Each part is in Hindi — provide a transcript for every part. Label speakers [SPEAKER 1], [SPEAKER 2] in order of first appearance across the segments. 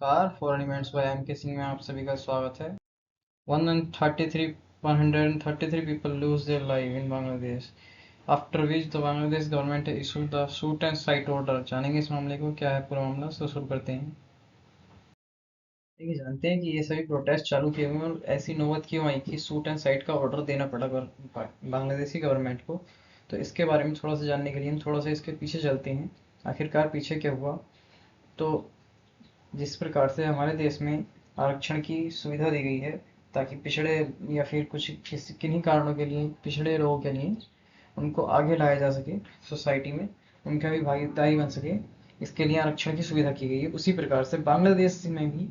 [SPEAKER 1] नमस्कार। फॉरेन इवेंट्स बाय एम के सिंह में आप सभी का स्वागत है। 133 people lose their life in Bangladesh, after which the Bangladesh government issued the shoot and cite order। जानेंगे इस मामले को, क्या है पूरा मामला, तो शुरू करते हैं। देखिए, जानते हैं कि ये सभी प्रोटेस्ट चालू किए हुए हैं और ऐसी नौबत क्यों आई कि शूट एंड साइट का ऑर्डर देना पड़ा बांग्लादेशी गवर्नमेंट को। तो इसके बारे में थोड़ा सा जानने के लिए हम थोड़ा सा इसके पीछे चलते हैं, आखिरकार पीछे क्या हुआ। तो जिस प्रकार से हमारे देश में आरक्षण की सुविधा दी गई है ताकि पिछड़े या फिर कुछ किन्हीं कारणों के लिए पिछड़े लोगों के लिए उनको आगे लाया जा सके, सोसाइटी में उनका भी भागीदारी बन सके, इसके लिए आरक्षण की सुविधा की गई है। उसी प्रकार से बांग्लादेश में भी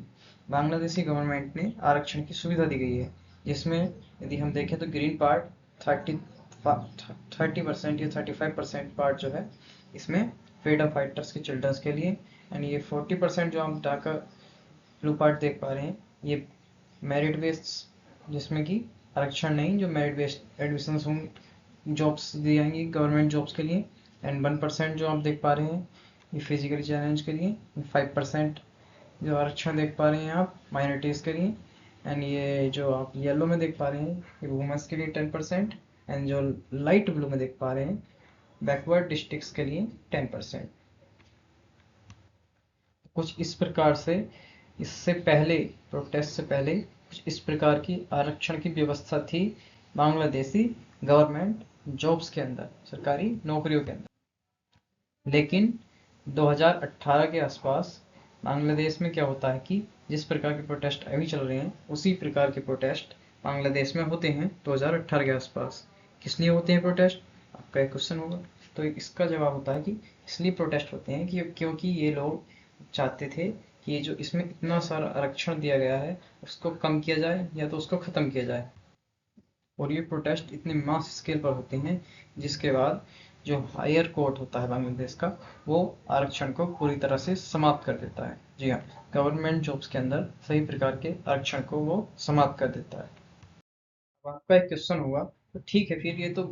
[SPEAKER 1] बांग्लादेशी गवर्नमेंट ने आरक्षण की सुविधा दी गई है, जिसमें यदि हम देखें तो ग्रीन पार्ट 30% या 35% पार्ट जो है इसमें फ्रीडम फाइटर्स के चिल्ड्रंस के लिए, एंड ये 40% जो हम डाका ब्लू पार्ट देख पा रहे हैं ये मेरिट बेस्ड, जिसमें कि आरक्षण नहीं, जो मेरिट बेस्ड एडमिशन होंगे, जॉब्स दी जाएंगी गवर्नमेंट जॉब्स के लिए। एंड 1% जो आप देख पा रहे हैं ये फिजिकली चैलेंज के लिए, 5% जो आरक्षण देख पा रहे हैं आप माइनॉरिटीज़ के लिए, एंड ये जो आप येलो में देख पा रहे हैं ये वुमेंस के लिए 10%, एंड जो लाइट ब्लू में देख पा रहे हैं बैकवर्ड डिस्ट्रिक्ट्स के लिए 10%। कुछ इस प्रकार से इससे पहले, प्रोटेस्ट से पहले कुछ इस प्रकार की आरक्षण की व्यवस्था थी बांग्लादेशी गवर्नमेंट जॉब्स के अंदर, सरकारी नौकरियों के अंदर। लेकिन 2018 के आसपास बांग्लादेश में क्या होता है कि जिस प्रकार के प्रोटेस्ट अभी चल रहे हैं उसी प्रकार के प्रोटेस्ट बांग्लादेश में होते हैं 2018 के आसपास। किस लिए होते हैं प्रोटेस्ट, आपका एक क्वेश्चन होगा। तो इसका जवाब होता है कि इसलिए प्रोटेस्ट होते हैं कि क्योंकि ये लोग चाहते थे कि ये जो इसमें इतना सारा आरक्षण दिया गया है उसको कम किया जाए या तो उसको ख़त्म किया जाए। और ये प्रोटेस्ट इतने मास स्केल पर होते हैं जिसके बाद जो हायर कोर्ट होता है बांग्लादेश का वो आरक्षण को पूरी तरह से समाप्त कर देता है। जी हाँ, गवर्नमेंट जॉब्स के अंदर सभी प्रकार के आरक्षण को वो समाप्त कर देता है। अब आपका एक क्वेश्चन होगा, तो ठीक है फिर ये तो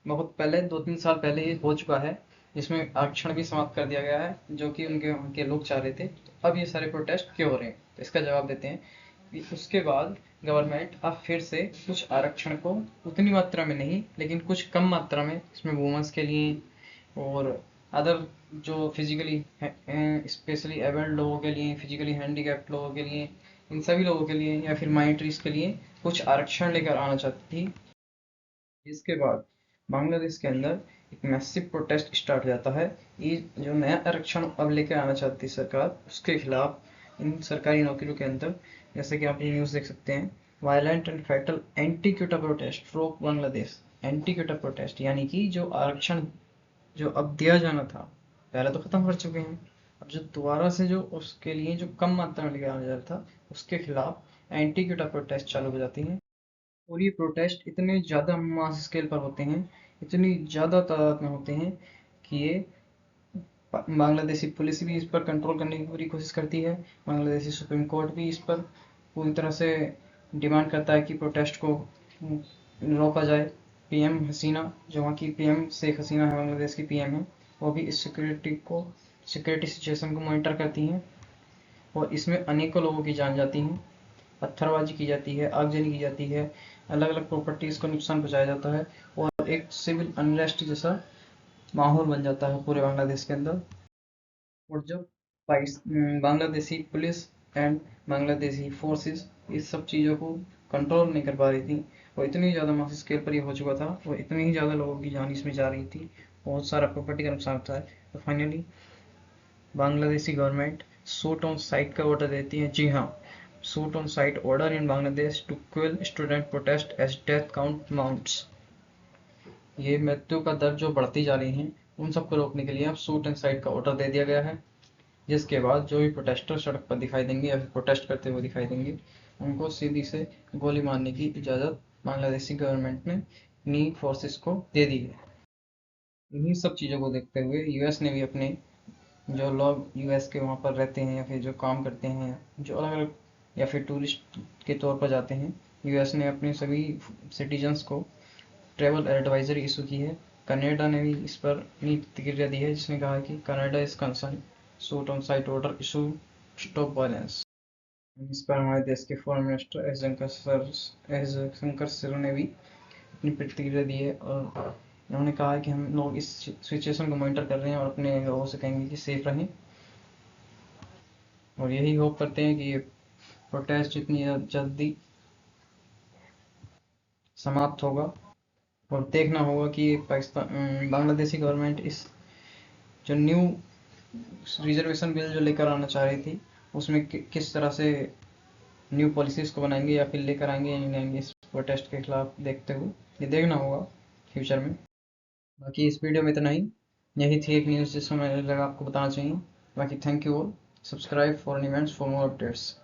[SPEAKER 1] बहुत पहले 2-3 साल पहले ये हो चुका है, जिसमें आरक्षण भी समाप्त कर दिया गया है जो कि उनके लोग चाह रहे थे, तो अब ये सारे प्रोटेस्ट क्यों हो रहे हैं। तो इसका जवाब देते हैं कि उसके बाद गवर्नमेंट अब फिर से कुछ आरक्षण को उतनी मात्रा में नहीं लेकिन कुछ कम मात्रा में, इसमें वुमेंस के लिए और अदर जो फिजिकली स्पेशली एबल्ड लोगों के लिए, फिजिकली हैंडीकैप्ड लोगों के लिए, इन सभी लोगों के लिए या फिर माइनॉरिटीज़ के लिए कुछ आरक्षण लेकर आना चाहती थी। इसके बाद बांग्लादेश के अंदर एक मैसिव प्रोटेस्ट स्टार्ट हो जाता है। ये जो नया आरक्षण अब लेकर आना चाहती सरकार उसके खिलाफ इन सरकारी नौकरियों के अंदर, जैसे कि आप ये न्यूज़ देख सकते हैं, violent and fatal anti quota protest फ्रोक बांग्लादेश। एंटी क्यूटा प्रोटेस्ट यानी कि जो आरक्षण जो अब दिया जाना था पहले तो खत्म कर चुके हैं, अब जो दोबारा से जो उसके लिए जो कम मात्रा में लेकर आना जा रहा था उसके खिलाफ एंटी क्यूटा प्रोटेस्ट चालू हो जाती हैं। और ये प्रोटेस्ट इतने ज़्यादा मास स्केल पर होते हैं, इतनी ज़्यादा तादाद में होते हैं कि ये बांग्लादेशी पुलिस भी इस पर कंट्रोल करने की पूरी कोशिश करती है। बांग्लादेशी सुप्रीम कोर्ट भी इस पर पूरी तरह से डिमांड करता है कि प्रोटेस्ट को रोका जाए। पीएम हसीना, जो वहाँ की पीएम शेख हसीना है, बांग्लादेश की पीएम है, वो भी इस सिक्योरिटी सिचुएशन को मॉनिटर करती हैं। और इसमें अनेकों लोगों की जान जाती हैं, पत्थरबाजी की जाती है, आगजनी की जाती है, अलग अलग प्रॉपर्टीज़ को नुकसान पहुँचाया जाता है और एक सिविल अनरेस्ट जैसा माहौल बन जाता है पूरे बांग्लादेश के अंदर। और जब Bangladeshi police and Bangladeshi forces इस सब चीज़ों को कंट्रोल नहीं कर पा रही थी, वो इतनी ज़्यादा मास स्केल पर ये हो चुका था, वो इतनी ही ज़्यादा लोगों की जान इसमें जा रही थी, बहुत सारा प्रॉपर्टी का नुकसान होता है। तो finally Bangladeshi government shoot on site का ऑर्डर देती है। जी हाँ, shoot on site order in Bangladesh to quell student protest as death count mounts. ये मृत्यु का दर जो बढ़ती जा रही है उन सबको रोकने के लिए अब शूट एंड साइट का ऑर्डर दे दिया गया है, जिसके बाद जो भी प्रोटेस्टर सड़क पर दिखाई देंगे या फिर प्रोटेस्ट करते हुए दिखाई देंगे उनको सीधी से गोली मारने की इजाज़त बांग्लादेशी गवर्नमेंट ने इन्हीं फोर्सेस को दे दी है। इन्हीं सब चीज़ों को देखते हुए यूएस ने भी अपने जो लोग यूएस के वहाँ पर रहते हैं या फिर जो काम करते हैं, जो अलग अलग या फिर टूरिस्ट के तौर पर जाते हैं, यूएस ने अपने सभी सिटीजन्स को ट्रैवल एडवाइजरी इशू की है। कनाडा ने भी इस पर अपनी प्रतिक्रिया दी है जिसने कहा है कि Canada is concern shoot on site order issue stop violence. इस पर हमारे देश के foreign minister S Jaishankar sir ने भी अपनी प्रतिक्रिया दी है और उन्होंने कहा है कि हम लोग इस सिचुएशन को मॉनिटर कर रहे हैं और अपने लोगों से कहेंगे कि सेफ रहें और यही होप करते हैं कि ये प्रोटेस्ट जितनी जल्दी समाप्त होगा और देखना होगा कि पाकिस्तान बांग्लादेशी गवर्नमेंट इस जो न्यू रिजर्वेशन बिल जो लेकर आना चाह रही थी उसमें किस तरह से न्यू पॉलिसीज को बनाएंगे या फिर लेकर आएंगे या नहीं आएंगे इस प्रोटेस्ट के खिलाफ देखते हुए ये देखना होगा फ्यूचर में। बाकी इस वीडियो में इतना ही, यही थी एक न्यूज़ जिसको मुझे लगा आपको बताना चाहिए। बाकी thank you all, subscribe for events for more updates.